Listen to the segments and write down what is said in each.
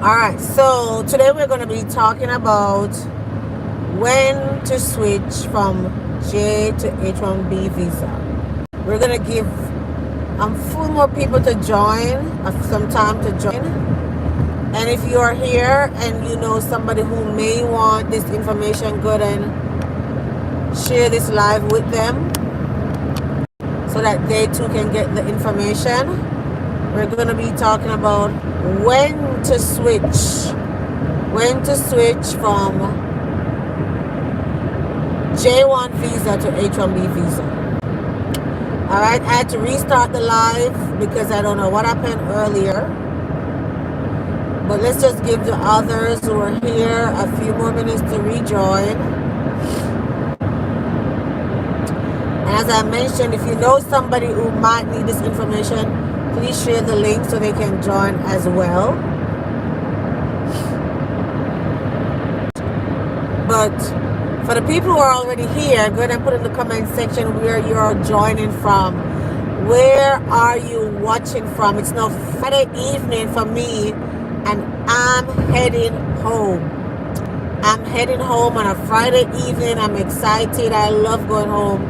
Alright, so today we're going to be talking about when to switch from J to H1B visa. We're going to give few more people to join, some time to join. And if you are here and you know somebody who may want this information, go and share this live with them so that they too can get the information. We're going to be talking about when to switch from J1 visa to H1B visa. Alright, I had to restart the live because I don't know what happened earlier. But let's just give the others who are here a few more minutes to rejoin. And as I mentioned, if you know somebody who might need this information, please share the link so they can join as well. But for the people who are already here, go ahead and put in the comment section where you're joining from. Where are you watching from? It's now Friday evening for me, and I'm heading home. I'm heading home on a Friday evening. I'm excited. I love going home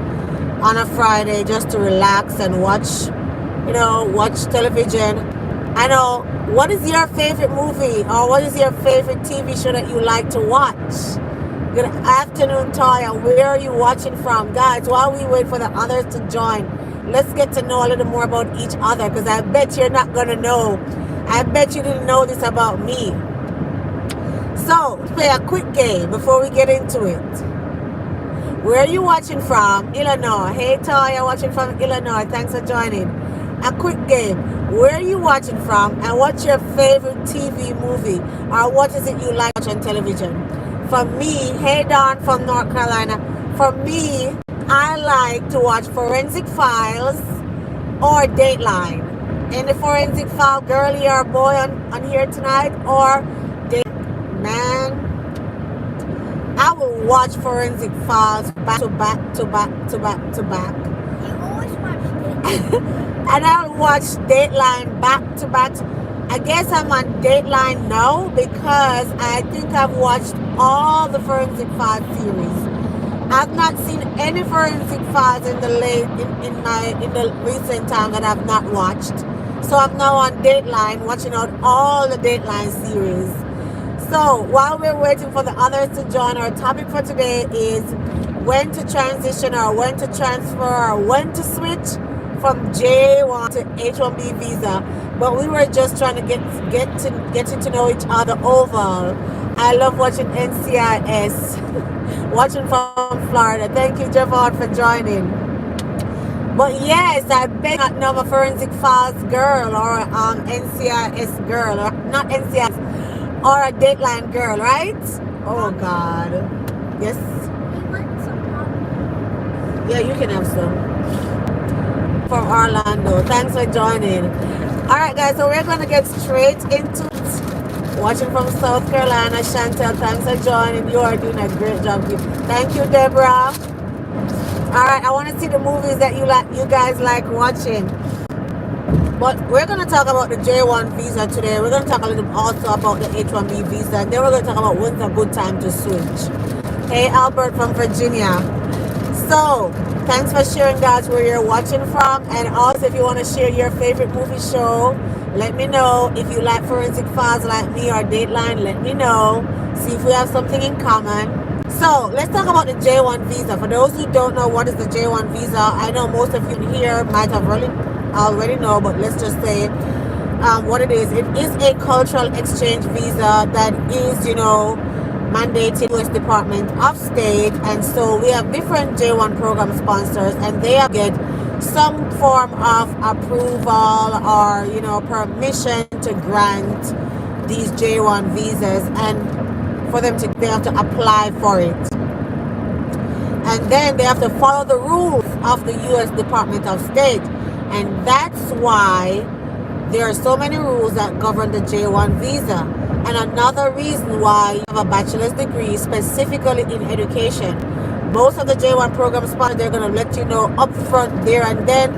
on a Friday just to relax and watch television. I know, what is your favorite movie or what is your favorite TV show that you like to watch? Good afternoon, Toya. Where are you watching from? Guys, while we wait for the others to join, let's get to know a little more about each other, because I bet you're not going to know. I bet you didn't know this about me. So, let's play a quick game before we get into it. Where are you watching from? Illinois. Hey, Toya, watching from Illinois. Thanks for joining. A quick game. Where are you watching from, and what's your favorite TV movie, or what is it you like to watch on television? For me, hey Dawn from North Carolina. For me, I like to watch Forensic Files or Dateline. Any Forensic File girlie or boy on here tonight, or man, I will watch Forensic Files back to back to back to back to back. You always watch Dateline. And I'll watch Dateline back to back. I guess I'm on Dateline now because I think I've watched all the Forensic Files series. I've not seen any Forensic Files in the recent time that I've not watched. So I'm now on Dateline, watching out all the Dateline series. So while we're waiting for the others to join, our topic for today is when to transition or when to transfer or when to switch from J1 to H1B visa. But we were just trying to getting to know each other overall. I love watching NCIS, watching from Florida. Thank you, Javon, for joining. But yes, I bet not know a Forensic Files girl or NCIS girl, or not NCIS, or a Dateline girl, right? Oh God, yes. You want some popcorn? Yeah, you can have some. From Orlando. Thanks for joining. Alright guys, so we're going to get straight into it. Watching from South Carolina, Chantel, thanks for joining. You are doing a great job. Thank you, Deborah. Alright, I want to see the movies that you guys like watching. But we're going to talk about the J1 visa today. We're going to talk a little also about the H1B visa. And then we're going to talk about when's a good time to switch. Hey, Albert from Virginia. So, thanks for sharing, guys, where you're watching from. And also, if you want to share your favorite movie show, let me know. If you like Forensic Files like me or Dateline, let me know. See if we have something in common. So, let's talk about the J1 visa. For those who don't know what is the J1 visa, I know most of you here might have already know, but let's just say what it is. It is a cultural exchange visa that is, mandated U.S. Department of State, and so we have different J1 program sponsors, and they get some form of approval or permission to grant these J1 visas, and for them they have to apply for it, and then they have to follow the rules of the U.S. Department of State, and that's why there are so many rules that govern the J1 visa. And another reason why you have a bachelor's degree specifically in education. Most of the J1 program sponsors, they're going to let you know up front there and then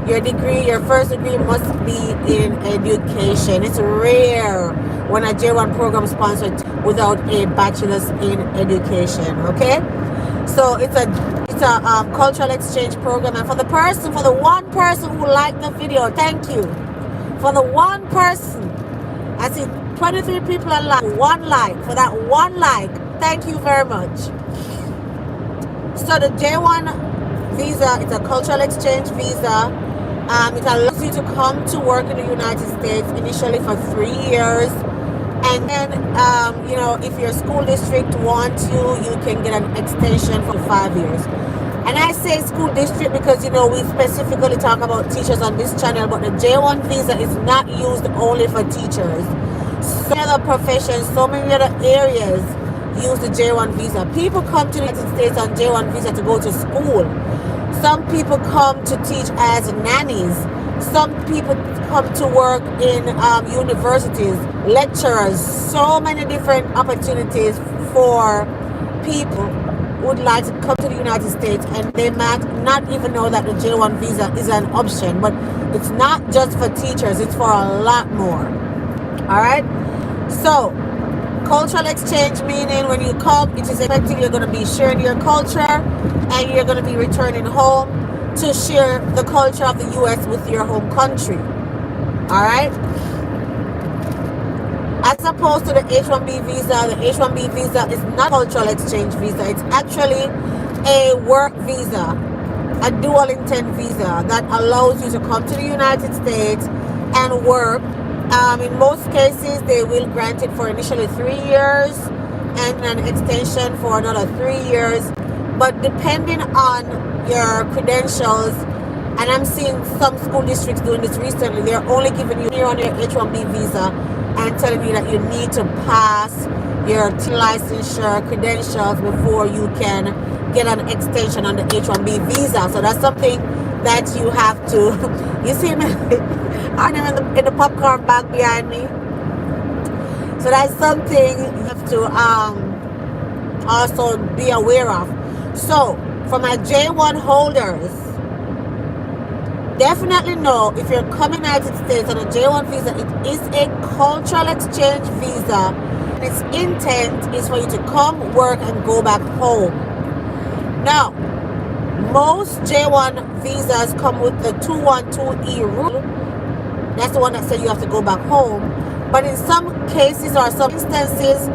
Your degree, your first degree must be in education. It's rare when a J1 program sponsored without a bachelor's in education. Okay, so it's a cultural exchange program, and for the one person who liked the video, thank you. For the one person, I see 23 people are like one like. For that one like, thank you very much. So the J1 visa, it's a cultural exchange visa. It allows you to come to work in the United States initially for 3 years, and then if your school district wants you, you can get an extension for 5 years. And I say school district because we specifically talk about teachers on this channel, but the J1 visa is not used only for teachers. So many other professions, so many other areas use the J1 visa. People come to the United States on J1 visa to go to school. Some people come to teach as nannies. Some people come to work in universities, lecturers. So many different opportunities for people who would like to come to the United States, and they might not even know that the J1 visa is an option. But it's not just for teachers, it's for a lot more. All right? So, cultural exchange meaning when you come, it is effectively you're going to be sharing your culture, and you're going to be returning home to share the culture of the U.S. with your home country. All right? As opposed to the H-1B visa, the H-1B visa is not a cultural exchange visa. It's actually a work visa, a dual intent visa that allows you to come to the United States and work. In most cases, they will grant it for initially 3 years and an extension for another 3 years. But depending on your credentials, and I'm seeing some school districts doing this recently, they're only giving you on your H-1B visa and telling you that you need to pass your licensure credentials before you can get an extension on the H-1B visa. So that's something that you have to, you see me, I'm in the popcorn bag behind me. So that's something you have to also be aware of. So for my J1 holders, definitely know if you're coming to the United States on a J1 visa, it is a cultural exchange visa. And its intent is for you to come, work, and go back home. Now, most J1 visas come with the 212E rule. That's the one that says you have to go back home. But in some cases or some instances,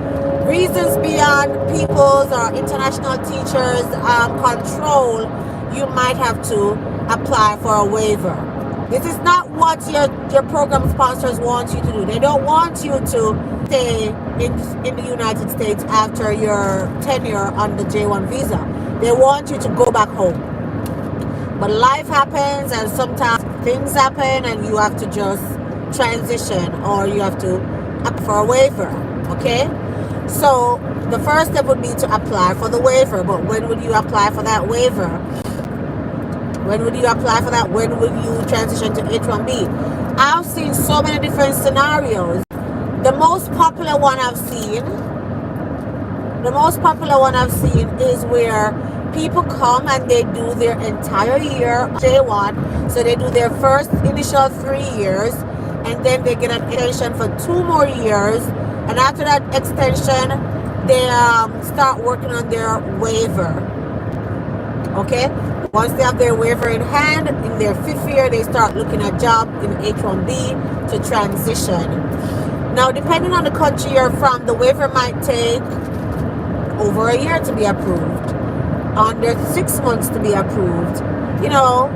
reasons beyond people's or international teachers' control, you might have to apply for a waiver. This is not what your program sponsors want you to do. They don't want you to stay in the United States after your tenure on the J1 visa. They want you to go back home. But life happens, and sometimes things happen, and you have to just transition, or you have to apply for a waiver. Okay? So the first step would be to apply for the waiver. But when would you apply for that waiver? When would you apply for that? When would you transition to H-1B? I've seen so many different scenarios. The most popular one I've seen is where people come and they do their entire year J1. So they do their first initial 3 years, and then they get an extension for 2 more years. And after that extension, they start working on their waiver. Okay? Once they have their waiver in hand, in their 5th year, they start looking at job in H-1B to transition. Now, depending on the country you're from, the waiver might take over a year to be approved, under 6 months to be approved,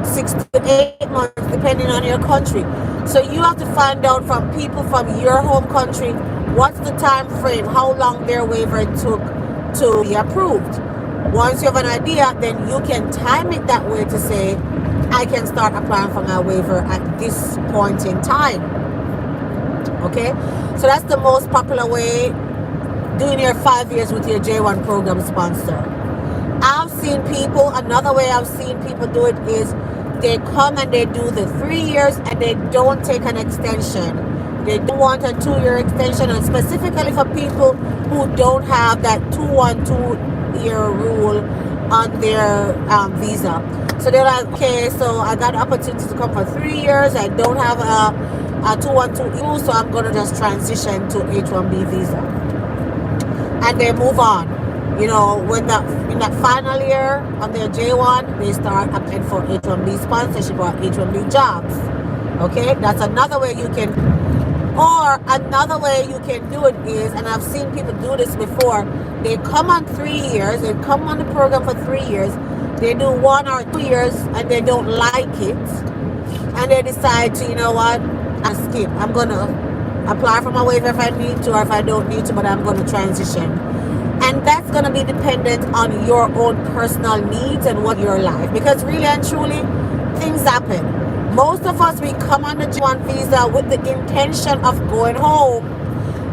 6 to 8 months, depending on your country. So you have to find out from people from your home country, what's the time frame, how long their waiver took to be approved. Once you have an idea, then you can time it that way to say, I can start applying for my waiver at this point in time. Okay? So that's the most popular way, doing your 5 years with your J1 program sponsor. I've seen people, another way I've seen people do it is they come and they do the 3 years and they don't take an extension. They don't want a 2-year extension, and specifically for people who don't have that 212-year rule on their visa. So they're like, okay, so I got the opportunity to come for 3 years. I don't have a 212 EU, so I'm going to just transition to H1B visa. And they move on. You know, when in that final year on their J1, they start applying for H1B sponsorship or H1B jobs. Okay, that's another way you can, or another way you can do it is, and I've seen people do this before, they come on 3 years, they come on the program for 3 years, they do 1 or 2 years and they don't like it, and they decide to, you know what, I skip. I'm going to apply for my waiver if I need to or if I don't need to, but I'm going to transition. And that's going to be dependent on your own personal needs and what your life, because really and truly, things happen. Most of us, we come on the J1 visa with the intention of going home,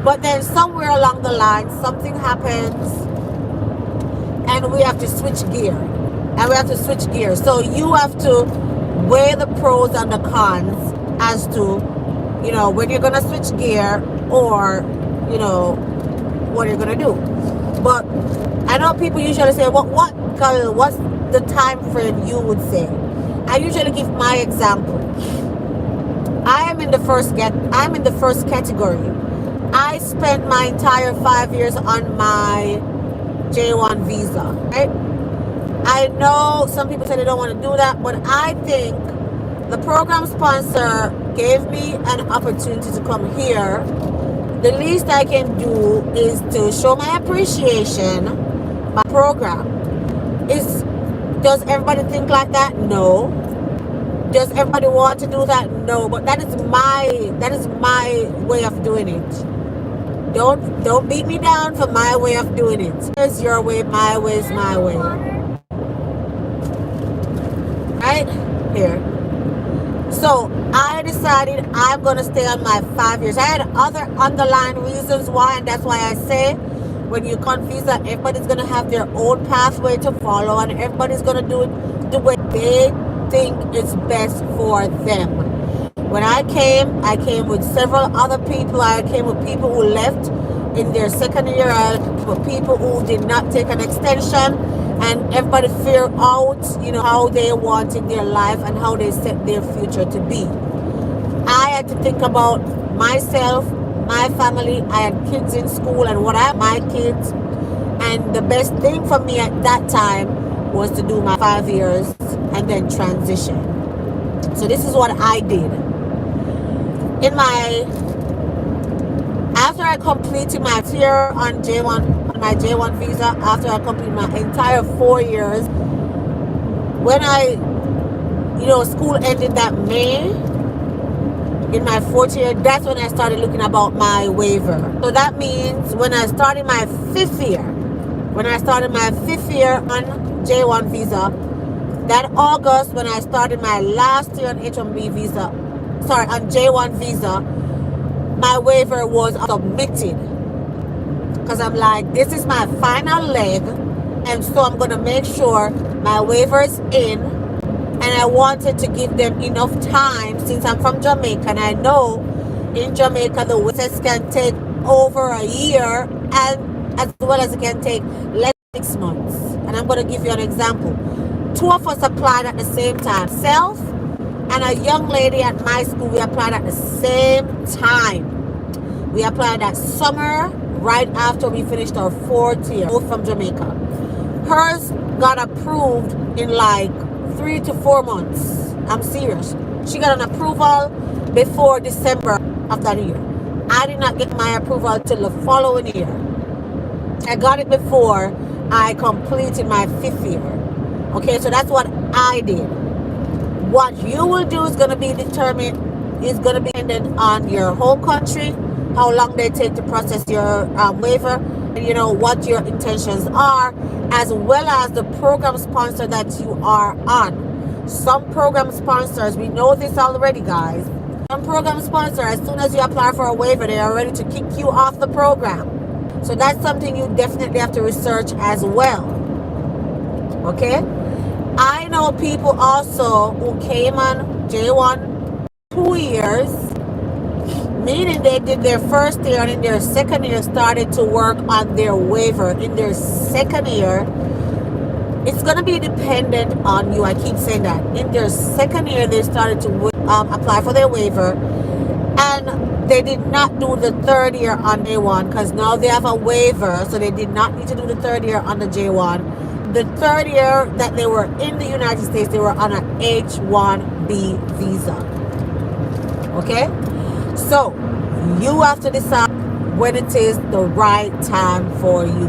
but then somewhere along the line, something happens and we have to switch gear. So you have to weigh the pros and the cons as to, you know, when you're going to switch gear or, you know, what you're going to do. But I know people usually say, what's the time frame you would say? I usually give my example. I'm in the first category. I spent my entire 5 years on my J1 visa, right? I know some people say they don't want to do that, but I think the program sponsor gave me an opportunity to come here. The least I can do is to show my appreciation by program. Does everybody think like that? No. Does everybody want to do that? No. But that is my way of doing it. Don't beat me down for my way of doing it. Here's your way, my way is my way. Right? Here. So I decided I'm going to stay on my 5 years. I had other underlying reasons why, and that's why I say when you confuse that everybody's going to have their own pathway to follow and everybody's going to do it the way they think is best for them. When I came with several other people. I came with people who left in their second year. I came with people who did not take an extension, and everybody figured out, you know, how they wanted their life and how they set their future to be. I had to think about myself, my family. I had kids in school and my kids, and the best thing for me at that time was to do my 5 years and then transition. So this is what I did. After I completed my year on my J1 visa, after I completed my entire 4 years, when school ended that May, in my 4th year, that's when I started looking about my waiver. So that means when I started my 5th year on J1 visa, that August when I started my last year on on J1 visa, my waiver was submitted. Because I'm like, this is my final leg, and so I'm going to make sure my waiver is in. And I wanted to give them enough time, since I'm from Jamaica, and I know in Jamaica the process can take over a year, and as well as it can take less than 6 months. And I'm going to give you an example. 2 of us applied at the same time. Self and a young lady at my school, we applied at the same time. We applied that summer, right after we finished our 4th year, both from Jamaica. Hers got approved in like 3 to 4 months. I'm serious. She got an approval before December of that year. I did not get my approval till the following year. I got it before I completed my 5th year. Okay, so that's what I did. What you will do is going to be dependent on your home country, how long they take to process your waiver, and you know what your intentions are, as well as the program sponsor that you are on. Some program sponsors, we know this already, guys. Some program sponsor, as soon as you apply for a waiver, they are ready to kick you off the program. So that's something you definitely have to research as well. Okay? I know people also who came on J1 2 years, meaning they did their 1st year, and in their 2nd year started to work on their waiver. In their 2nd year, It's going to be dependent on you. I keep saying that. In their second year, they started to apply for their waiver, and they did not do the third year on J1 because now they have a waiver, so they did not need to do the third year on the J1. The third year that they were in the United States, they were on an H1B visa. Okay? So, you have to decide when it is the right time for you.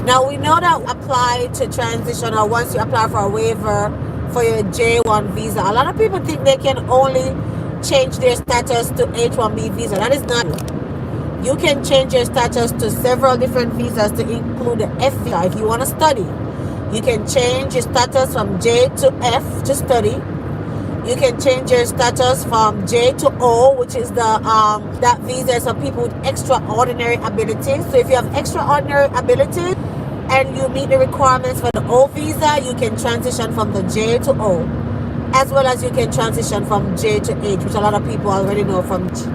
Now, we know that apply to transition, or once you apply for a waiver for your J1 visa, a lot of people think they can only change their status to H1B visa. That is not it. You can change your status to several different visas to include the F visa if you want to study. You can change your status from J to F to study. You can change your status from J to O, which is the that visa is for people with extraordinary abilities. So if you have extraordinary abilities and you meet the requirements for the O visa, you can transition from the J to O, as well as you can transition from J to H, which a lot of people already know from G.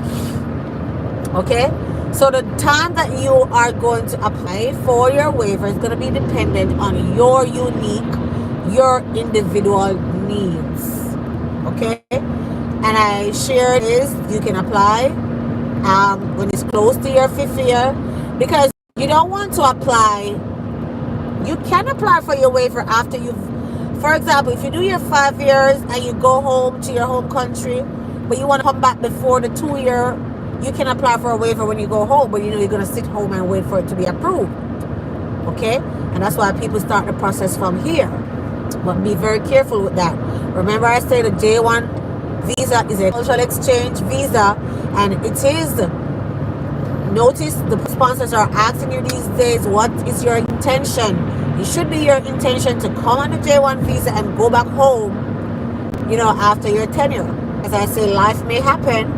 Okay? So the time that you are going to apply for your waiver is going to be dependent on your your individual needs. Okay? And I shared is you can apply when it's close to your 5th year, because you don't want to apply. You can apply for your waiver after you've, for example, if you do your 5 years and you go home to your home country, but you want to come back before the 2 year, you can apply for a waiver when you go home, but you know you're going to sit home and wait for it to be approved. Okay? And that's why people start the process from here. But be very careful with that. Remember, I said the J1 visa is a cultural exchange visa, and it is. Notice the sponsors are asking you these days, what is your intention? It should be your intention to come on the J1 visa and go back home, after your tenure. As I say, life may happen,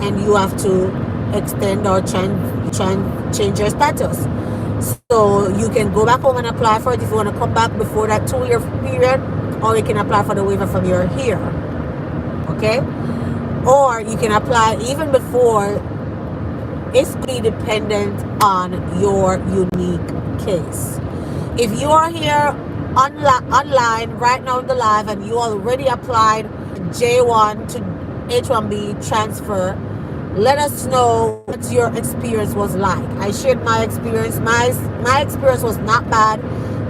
and you have to extend or change your status. So you can go back home and apply for it if you want to come back before that 2-year period, or you can apply for the waiver from your here. Okay? Or you can apply even before. It's really dependent on your unique case. If you are here online right now in the live and you already applied J1 to H1B transfer, let us know what your experience was like. I shared my experience. My experience was not bad.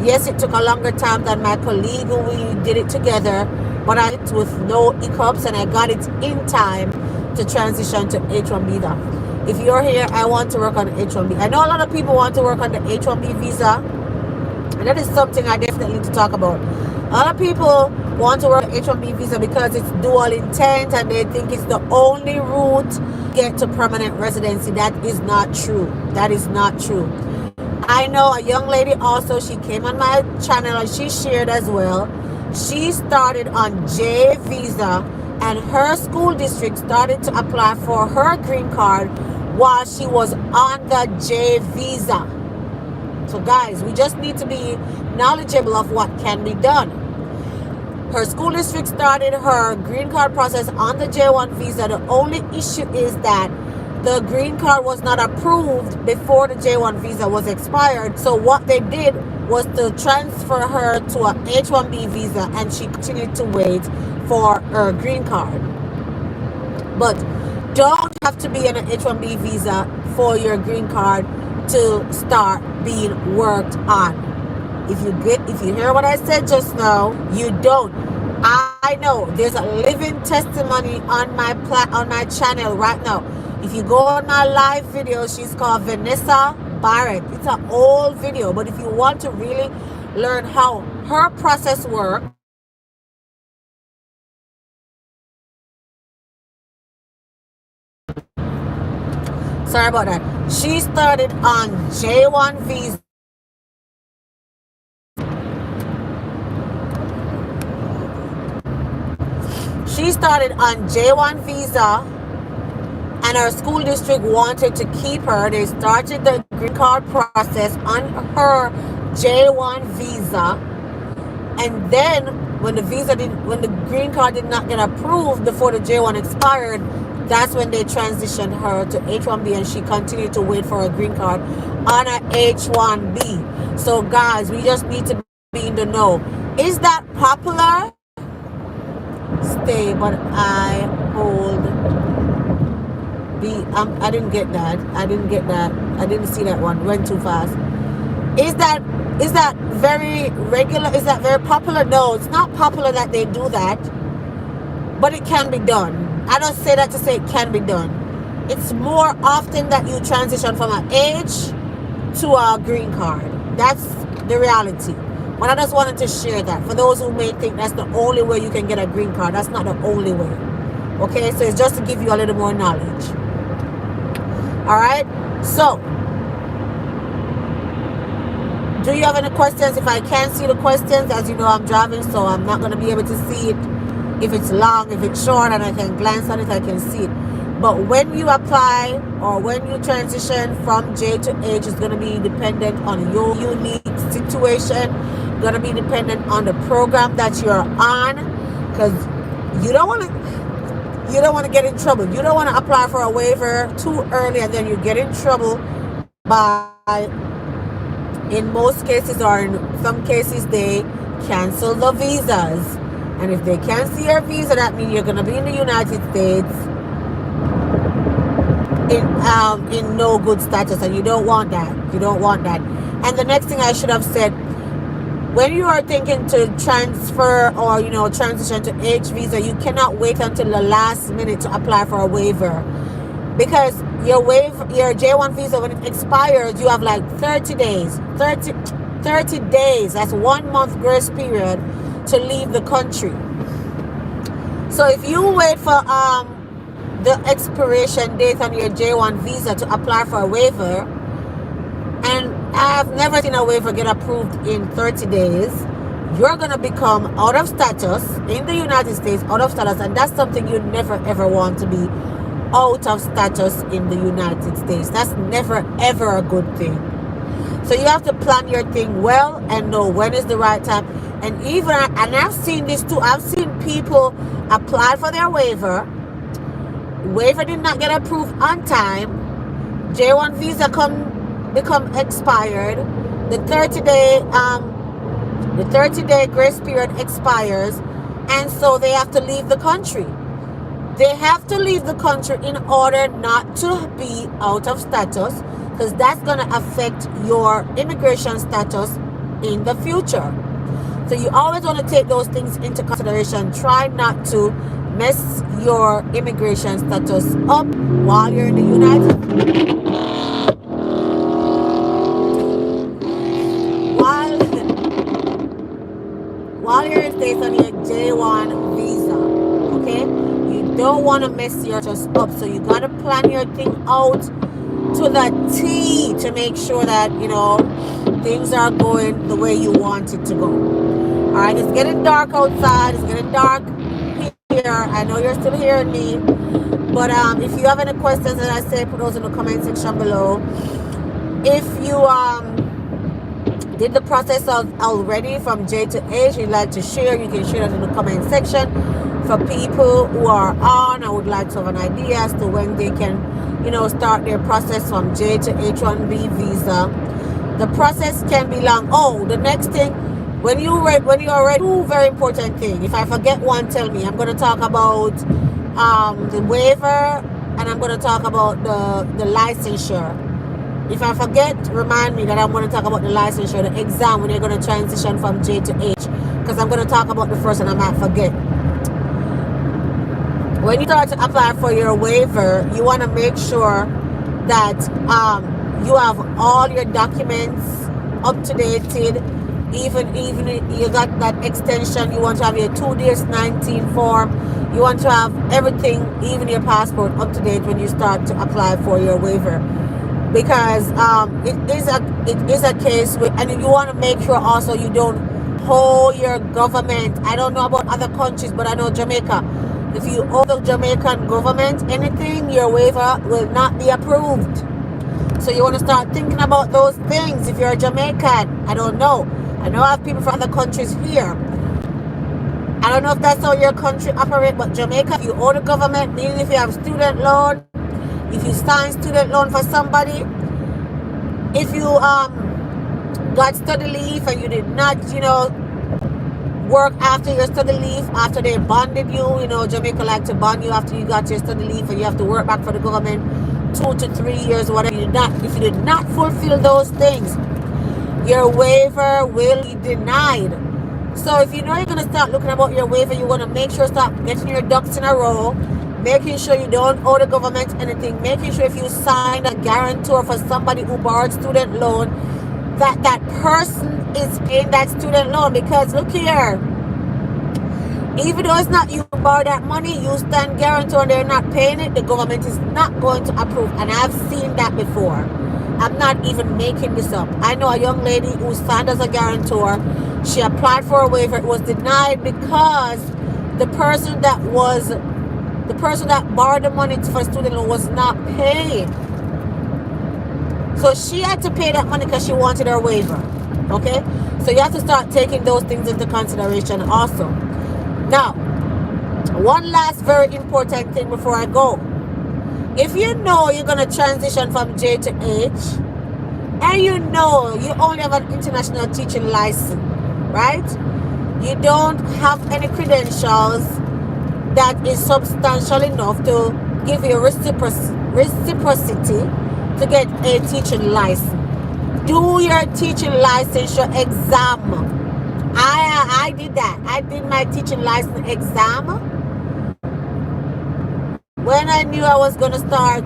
Yes, it took a longer time than my colleague who we did it together, but I did it with no hiccups and I got it in time to transition to H1B. If you're here, I want to work on H1B. I know a lot of people want to work on the H1B visa, and that is something I definitely need to talk about. A lot of people want to work on H1B visa because it's dual intent and they think it's the only route to get to permanent residency. That is not true. That is not true. I know a young lady also, she came on my channel and she shared as well. She started on J visa and her school district started to apply for her green card while she was on the J visa. So guys, we just need to be knowledgeable of what can be done. Her school district started her green card process on the J1 visa. The only issue is that the green card was not approved before the J1 visa was expired. So what they did was to transfer her to a H1B visa, and she continued to wait for her green card. But don't have to be on an H1B visa for your green card to start being worked on. If you hear what I said just now, you don't. I know there's a living testimony on my channel right now. If you go on my live video, she's called Vanessa Barrett. It's an old video, but if you want to really learn how her process works, sorry about that. She started on J1 visa. She started on J1 visa, and her school district wanted to keep her. They started the green card process on her J1 visa, and then when the green card did not get approved before the J1 expired, that's when they transitioned her to H1B, and she continued to wait for a green card on a H1B. So guys, we just need to be in the know. Is that popular? Stay, but I hold I didn't get that. I didn't see that one. Went too fast. Is that very regular? Is that very popular? No, it's not popular that they do that, but it can be done. I don't say that to say it can be done. It's more often that you transition from an age to a green card. That's the reality. But I just wanted to share that for those who may think that's the only way you can get a green card. That's not the only way. Okay, so it's just to give you a little more knowledge. All right, so do you have any questions? If I can't see the questions, as you know, I'm driving, so I'm not going to be able to see it. If it's long, if it's short, and I can glance on it, I can see it. But when you apply or when you transition from J to H, it's going to be dependent on your unique situation. Going to be dependent on the program that you're on, because you don't want to get in trouble. You don't want to apply for a waiver too early and then you get in trouble by, in most cases or in some cases, they cancel the visas. And if they cancel your visa, that means you're going to be in the United States in no good status, and you don't want that. You don't want that. And the next thing I should have said, when you are thinking to transfer or transition to H visa, you cannot wait until the last minute to apply for a waiver, because your J1 visa, when it expires, you have like 30 days. 30 days. That's 1 month grace period to leave the country. So if you wait for the expiration date on your J1 visa to apply for a waiver, and I've never seen a waiver get approved in 30 days, you're going to become out of status in the United States, out of status, and that's something you never ever want to be, out of status in the United States. That's never ever a good thing. So you have to plan your thing well and know when is the right time. And I've seen this too. I've seen people apply for their waiver did not get approved on time, J1 visa become expired, the 30-day grace period expires, and so they have to leave the country. They have to leave the country in order not to be out of status, because that's going to affect your immigration status in the future. So you always want to take those things into consideration. Try not to mess your immigration status up while you're in the United States. While you're in States on your J1 visa, okay? You don't want to mess your status up. So you got to plan your thing out to the T to make sure that, things are going the way you want it to go. All right, it's getting dark outside. It's getting dark here. I know you're still hearing me, but if you have any questions, as I say, put those in the comment section below. If you did the process already from J to H, you'd like to share, you can share that in the comment section. For people who are on, I would like to have an idea as to when they can, start their process from J to H1B visa. The process can be long. Oh, the next thing, when you are ready, two very important things. If I forget one, tell me. I'm going to talk about the waiver, and I'm going to talk about the licensure. If I forget, remind me that I'm going to talk about the licensure, the exam, when you're going to transition from J to H, because I'm going to talk about the first and I might forget. When you start to apply for your waiver, you want to make sure that you have all your documents up to date. Even you got that extension, you want to have your 2-19 form, you want to have everything, even your passport, up to date when you start to apply for your waiver, because it is a case where, and you want to make sure also you don't hold your government. I don't know about other countries, but I know Jamaica. If you owe the Jamaican government anything, your waiver will not be approved. So you want to start thinking about those things. If you're a Jamaican, I don't know. I know I have people from other countries here. I don't know if that's how your country operates, but Jamaica, if you owe the government, meaning if you have student loan, if you sign student loan for somebody, if you got study leave and you did not, work after your study leave, after they bonded you, Jamaica like to bond you after you got your study leave and you have to work back for the government 2 to 3 years, whatever. If you did not fulfill those things, your waiver will be denied. So if you know you're going to start looking about your waiver, you want to make sure start getting your ducks in a row, making sure you don't owe the government anything, making sure if you sign a guarantor for somebody who borrowed student loan, that person is paying that student loan. Because look here, even though it's not you who borrow that money, you stand guarantor and they're not paying it, the government is not going to approve. And I've seen that before. I'm not even making this up. I know a young lady who signed as a guarantor. She applied for a waiver. It was denied because the person that borrowed the money for student loan was not paying. So she had to pay that money because she wanted her waiver. Okay? So you have to start taking those things into consideration also. Now, one last very important thing before I go. If you know you're going to transition from J to H, and you know you only have an international teaching license, right? You don't have any credentials that is substantial enough to give you reciprocity to get a teaching license. Do your teaching licensure exam. I did that. I did my teaching license exam. When I knew I was going to start,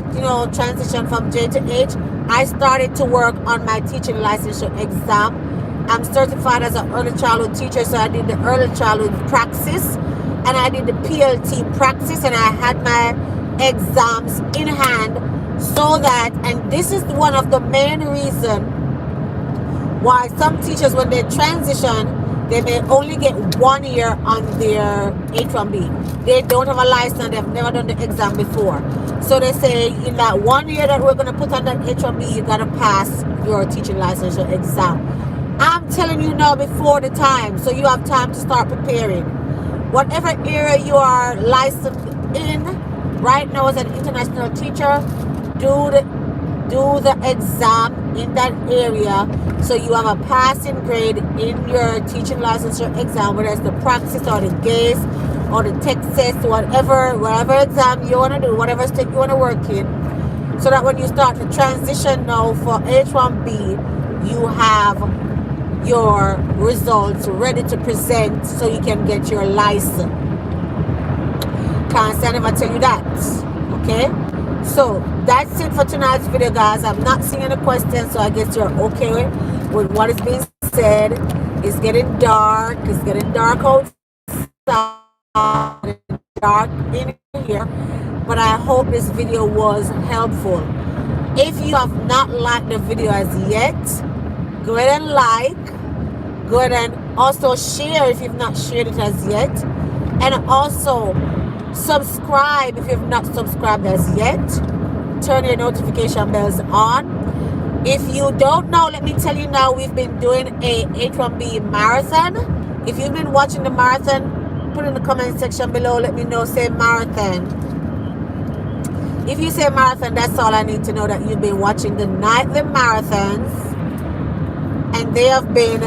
transition from J to H, I started to work on my teaching licensure exam. I'm certified as an early childhood teacher, so I did the early childhood praxis and I did the PLT praxis, and I had my exams in hand so that, and this is one of the main reasons why some teachers, when they transition, they may only get 1 year on their H1B. They don't have a license. They've never done the exam before. So they say in that 1 year that we're going to put on that H1B, you got to pass your teaching licensure exam. I'm telling you now before the time, so you have time to start preparing. Whatever area you are licensed in, right now as an international teacher, do the exam in that area so you have a passing grade in your teaching licensure exam, whether it's the praxis or the GACE or the Texas, whatever exam you want to do, whatever state you want to work in, so that when you start to transition now for H1B, you have your results ready to present so you can get your license. Can't say I never tell you that. Okay? So that's it for tonight's video, guys. I'm not seeing any questions, so I guess you're okay with what is being said. It's getting dark. It's getting dark outside. Dark in here. But I hope this video was helpful. If you have not liked the video as yet, go ahead and like. Go ahead and also share if you've not shared it as yet. And also subscribe if you've not subscribed as yet. Turn your notification bells on. If you don't know, let me tell you now, we've been doing a H1B marathon. If you've been watching the marathon, put in the comment section below, let me know, say marathon. If you say marathon, that's all I need to know, that you've been watching the nightly marathons. And they have been,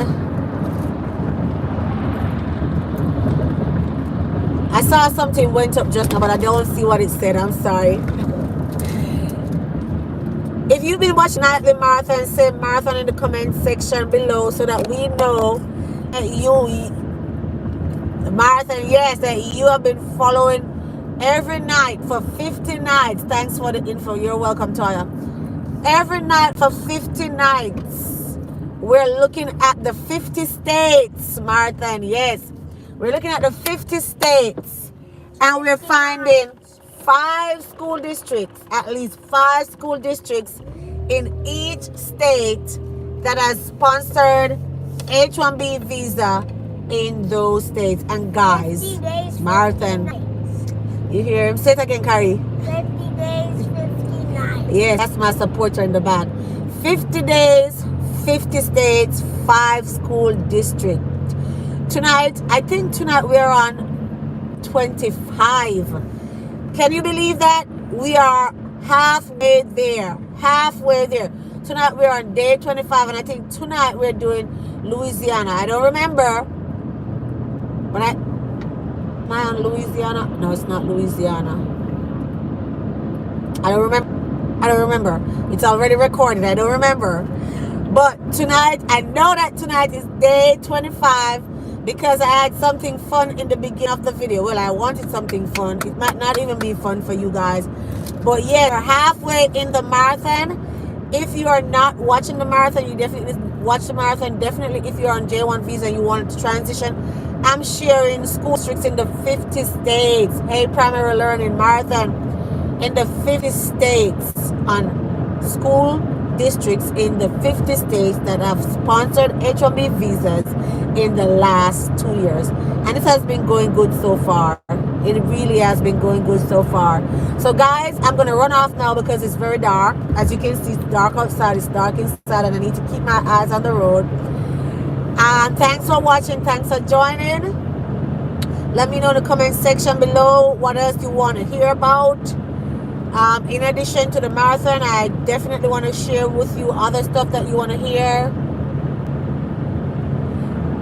I saw something went up just now, but I don't see what it said. I'm sorry. If you've been watching nightly marathon, say marathon in the comment section below so that we know that marathon, yes, that you have been following every night for 50 nights. Thanks for the info. You're welcome, Toya. Every night for 50 nights. We're looking at the 50 states marathon. Yes. We're looking at the 50 states, and we're finding 5 school districts, at least 5 school districts in each state that has sponsored H1B visa in those states. And guys, marathon, you hear him? Say it again, Carrie. 50 days, 50 nights. Yes, that's my supporter in the back. 50 days, 50 states, 5 school districts. Tonight, I think tonight we're on 25. Can you believe that? We are halfway there. Halfway there. Tonight we're on day 25, and I think tonight we're doing Louisiana. I don't remember. But am I on Louisiana? No, it's not Louisiana. I don't remember. It's already recorded. I don't remember. But tonight, I know that tonight is day 25 because I had something fun in the beginning of the video. Well, I wanted something fun. It might not even be fun for you guys. But yeah, we're halfway in the marathon. If you are not watching the marathon, you definitely watch the marathon. Definitely if you're on J1 visa and you want to transition, I'm sharing school districts in the 50 states. Hey, primary learning marathon in the 50 states, on school districts in the 50 states that have sponsored H1B visas in the last 2 years. And it has been going good so far. It really has been going good so far. So guys, I'm going to run off now because it's very dark. As you can see, it's dark outside, it's dark inside, and I need to keep my eyes on the road. And thanks for watching. Thanks for joining. Let me know in the comment section below what else you want to hear about. In addition to the marathon, I definitely want to share with you other stuff that you want to hear.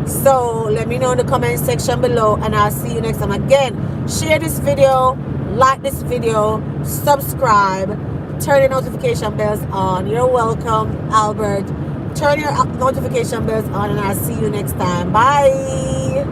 So let me know in the comment section below, and I'll see you next time. Again, share this video, like this video, subscribe, turn your notification bells on. You're welcome, Albert. Turn your notification bells on, and I'll see you next time. Bye.